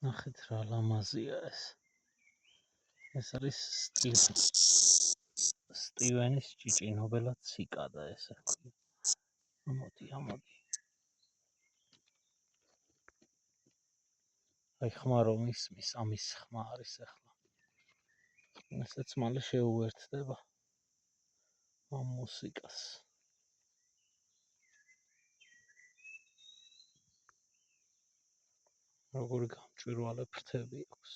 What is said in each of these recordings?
ნახეთ რა ლამაზია ეს. ეს არის სტივენის ჭიჭინობელად ციკადა ესე ქვია. ამოდი. აი ხმა რომ ისმის, ამის ხმა არის ახლა. ესეც მალე შეუერთდება ამ მუსიკას. როგორი გამჭვირვალე ფრთები აქვს.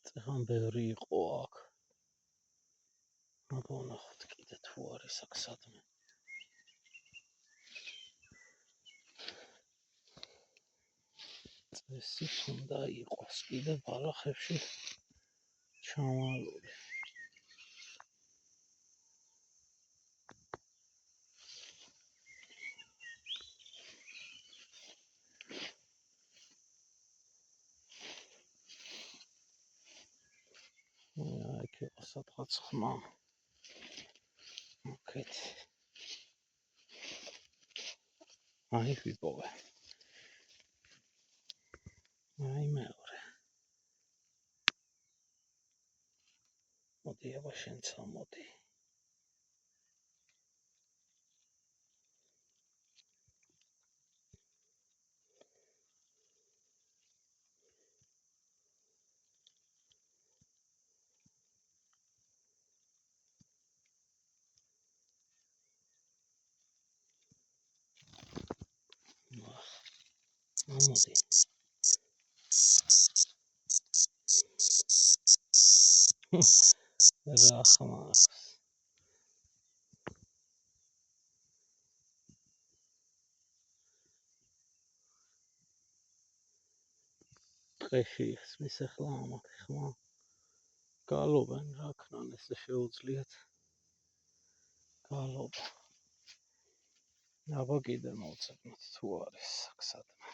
წეხან ბევრი იყო აქ. ვნახოთ კიდე თუ არის აქ სადმე. წესი უნდა იყოს კიდე ბალახებში ჩამალული. აქ იყო სადღაც ხმა. მოკეთ. აი ვიპოვე. აი მეორე. მოდი აბა შენც ამოდი. ამოდი. რა ხმა აქვს. ტყეში იხსნის ახლა ამათი ხმა. გალობენ რა ქნან ესე შეუძლიათ. გალობა. აბა კიდე მოვცადოთ თუ არის აქ სადმე.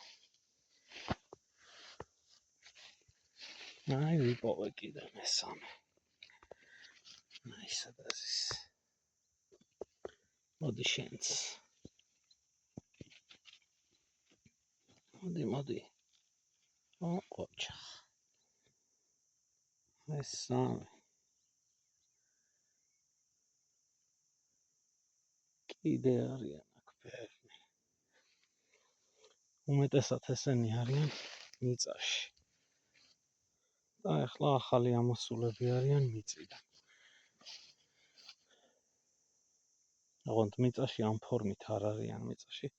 აი ვიპოვე კიდე მესამე. აი სადაც ის. მოდი შენც. მოდი. ოჩა. მესამე. კიდე არიან აქ ბევრი. უმეტესად ესენი არიან მიწაში. და ახლა ახალი ამოსულები არიან მიწიდან. აღონდ მიწაში ამ ფორმით არ არიან მიწაში.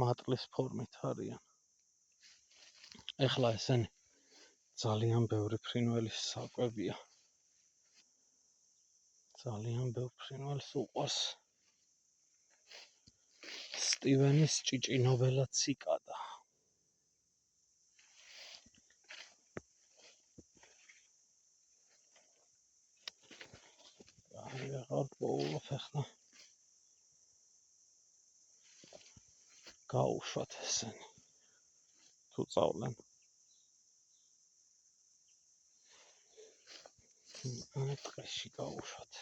მატლის ფორმით არიან. ახლა ესენი ძალიან ბევრი ფრინველის საკვებია. ძალიან ბევრ ფრინველს უყვარს სტივენის ჭიჭინობელად ციკადა. აი აღარ პოულობ ახლა. გაუშვათ ესენი. თუ წავლენ. ტყეში გაუშვათ.